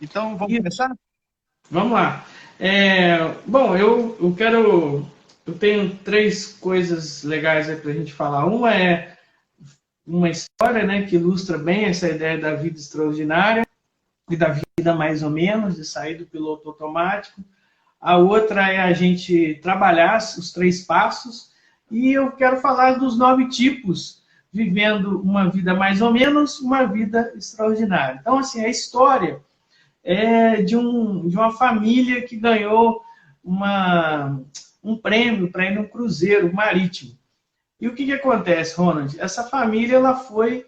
Então, vamos começar? Vamos lá. Bom, eu tenho três coisas legais aí para a gente falar. Uma é uma história, né, que ilustra bem essa ideia da vida extraordinária e da vida mais ou menos, de sair do piloto automático. A outra é a gente trabalhar os três passos. E eu quero falar dos 9 tipos, vivendo uma vida mais ou menos, uma vida extraordinária. Então, assim, a história de uma família que ganhou um prêmio para ir num cruzeiro marítimo. E o que acontece, Ronald? Essa família ela foi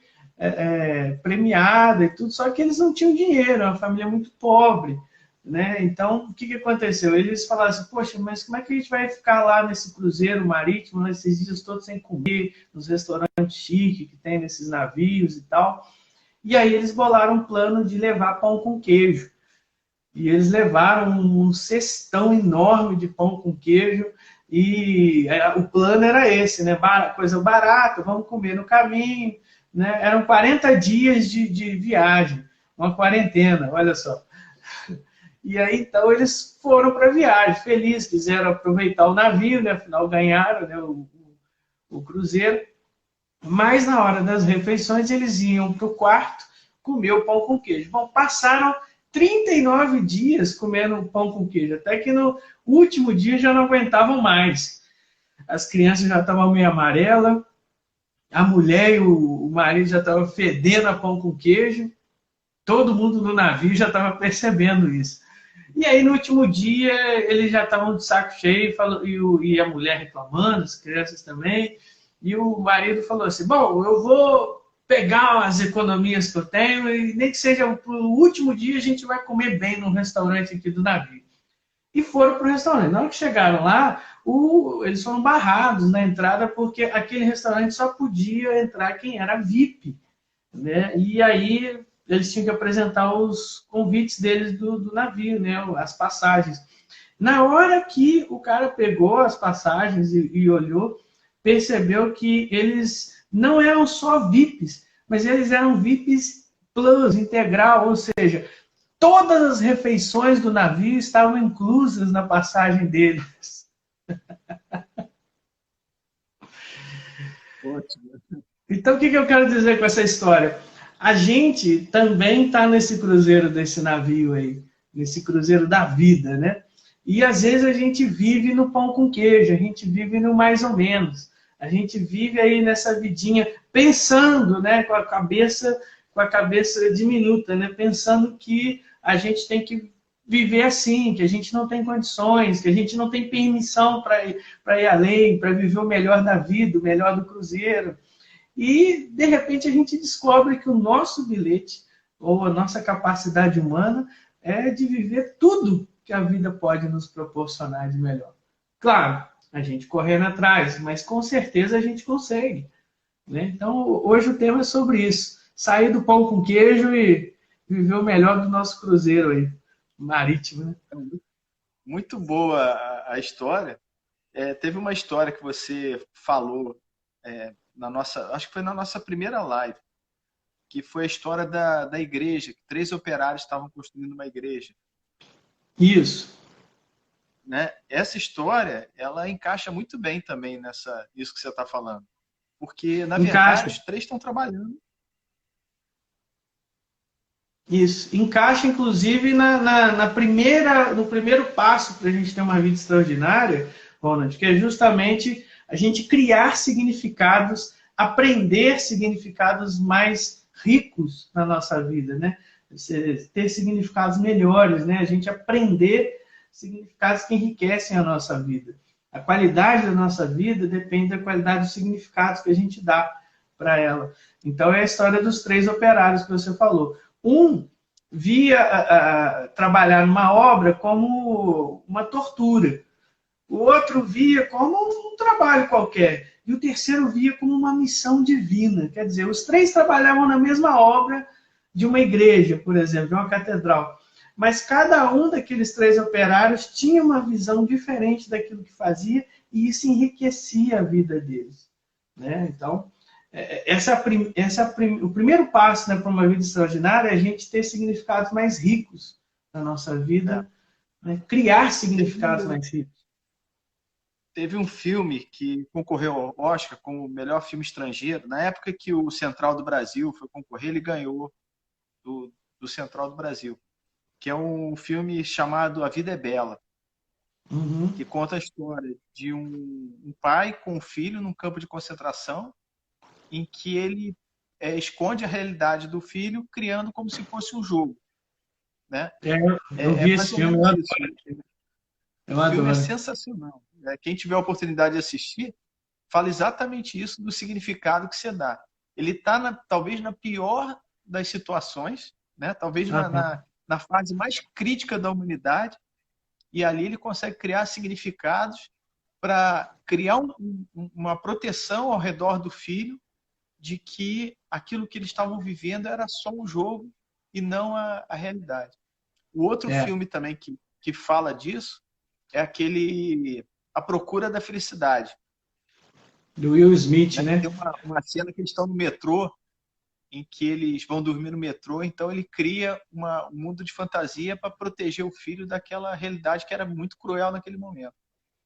premiada e tudo, só que eles não tinham dinheiro, é uma família muito pobre. Né? Então, o que aconteceu? Eles falaram assim, poxa, mas como é que a gente vai ficar lá nesse cruzeiro marítimo, nesses dias todos sem comer, nos restaurantes chiques que tem nesses navios e tal? E aí eles bolaram um plano de levar pão com queijo. E eles levaram um cestão enorme de pão com queijo e o plano era esse, né? Coisa barata, vamos comer no caminho. Né? Eram 40 dias de viagem, uma quarentena, olha só. E aí, então, eles foram para a viagem, felizes, quiseram aproveitar o navio, né? Afinal, ganharam, né? O cruzeiro. Mas, na hora das refeições, eles iam para o quarto comer o pão com queijo. Bom, passaram 39 dias comendo pão com queijo, até que no último dia já não aguentavam mais. As crianças já estavam meio amarelas, a mulher e o marido já estavam fedendo a pão com queijo, todo mundo no navio já estava percebendo isso. E aí, no último dia, eles já estavam de saco cheio, e a mulher reclamando, as crianças também, e o marido falou assim, bom, eu vou pegar as economias que eu tenho e nem que seja para o último dia a gente vai comer bem num restaurante aqui do navio. E foram para o restaurante. Na hora que chegaram lá, eles foram barrados na entrada porque aquele restaurante só podia entrar quem era VIP. Né? E aí eles tinham que apresentar os convites deles do navio, né? As passagens. Na hora que o cara pegou as passagens e olhou, percebeu que eles não eram só VIPs, mas eles eram VIPs Plus, integral, ou seja, todas as refeições do navio estavam inclusas na passagem deles. Ótimo. Então, o que eu quero dizer com essa história? A gente também está nesse cruzeiro desse navio aí, nesse cruzeiro da vida, né? E às vezes a gente vive no pão com queijo, a gente vive no mais ou menos. A gente vive aí nessa vidinha pensando, né, com a cabeça diminuta, né, pensando que a gente tem que viver assim, que a gente não tem condições, que a gente não tem permissão para ir além, para viver o melhor da vida, o melhor do cruzeiro. E, de repente, a gente descobre que o nosso bilhete, ou a nossa capacidade humana, é de viver tudo que a vida pode nos proporcionar de melhor. Claro, a gente correndo atrás, mas com certeza a gente consegue. Né? Então, hoje o tema é sobre isso. Sair do pão com queijo e viver o melhor do nosso cruzeiro aí, marítimo. Né? Muito boa a história. Teve uma história que você falou na nossa, acho que foi na nossa primeira live, que foi a história da igreja, que 3 operários estavam construindo uma igreja. Isso. Né? Essa história, ela encaixa muito bem também nisso que você está falando. Porque, na verdade, Encaixa. os 3 estão trabalhando. Isso. Encaixa, inclusive, no primeiro passo para a gente ter uma vida extraordinária, Ronald, que é justamente a gente criar significados, aprender significados mais ricos na nossa vida, né? Ter significados melhores, né? A gente aprender significados que enriquecem a nossa vida. A qualidade da nossa vida depende da qualidade dos significados que a gente dá para ela. Então, é a história dos 3 operários que você falou. Um via trabalhar numa obra como uma tortura. O outro via como um trabalho qualquer. E o terceiro via como uma missão divina. Quer dizer, os 3 trabalhavam na mesma obra de uma igreja, por exemplo, de uma catedral. Mas cada um daqueles 3 operários tinha uma visão diferente daquilo que fazia e isso enriquecia a vida deles. Né? Então, o primeiro passo, né, para uma vida extraordinária é a gente ter significados mais ricos na nossa vida, né? Criar significados mais ricos. Teve um filme que concorreu ao Oscar como o melhor filme estrangeiro. Na época que o Central do Brasil foi concorrer, ele ganhou do Central do Brasil, que é um filme chamado A Vida é Bela, que conta a história de um pai com um filho num campo de concentração, em que ele esconde a realidade do filho, criando como se fosse um jogo. Né? Eu vi esse filme, O filme é sensacional. Quem tiver a oportunidade de assistir, fala exatamente isso do significado que você dá. Ele está, talvez, na pior das situações, né? Talvez na fase mais crítica da humanidade, e ali ele consegue criar significados para criar uma proteção ao redor do filho de que aquilo que eles estavam vivendo era só um jogo e não a realidade. O outro filme também que fala disso é aquele A Procura da Felicidade. Do Will Smith, né? Tem uma cena que eles estão no metrô, em que eles vão dormir no metrô, então ele cria um mundo de fantasia para proteger o filho daquela realidade que era muito cruel naquele momento.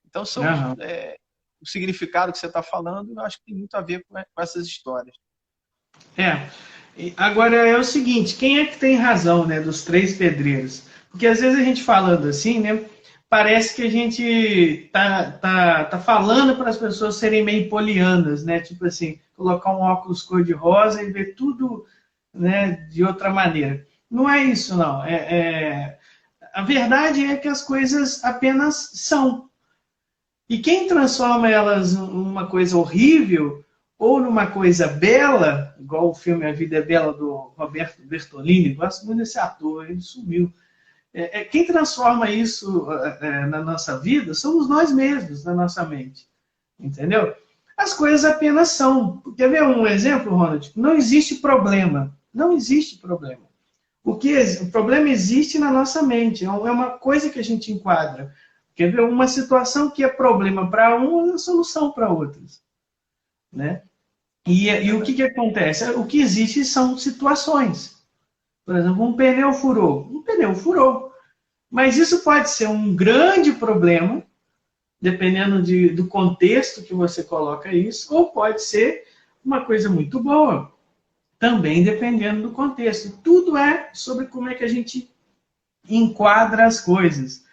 Então, o significado que você está falando, eu acho que tem muito a ver com essas histórias. Agora é o seguinte, quem é que tem razão, né, dos três pedreiros? Porque às vezes a gente falando assim, né, parece que a gente tá falando para as pessoas serem meio polianas, né? Tipo assim, colocar um óculos cor-de-rosa e ver tudo, né, de outra maneira. Não é isso, não. A verdade é que as coisas apenas são. E quem transforma elas numa coisa horrível ou numa coisa bela, igual o filme A Vida é Bela, do Roberto Bertolini, gosto muito desse ator, ele sumiu. Quem transforma isso na nossa vida somos nós mesmos, na nossa mente. Entendeu? As coisas apenas são. Quer ver um exemplo, Ronald? Não existe problema. Não existe problema. O problema existe na nossa mente. É uma coisa que a gente enquadra. Quer ver? Uma situação que é problema para um é solução para outros. Né? E o que acontece? O que existe são situações. Por exemplo, um pneu furou. Um pneu furou. Mas isso pode ser um grande problema, dependendo do contexto que você coloca isso, ou pode ser uma coisa muito boa, também dependendo do contexto. Tudo é sobre como é que a gente enquadra as coisas.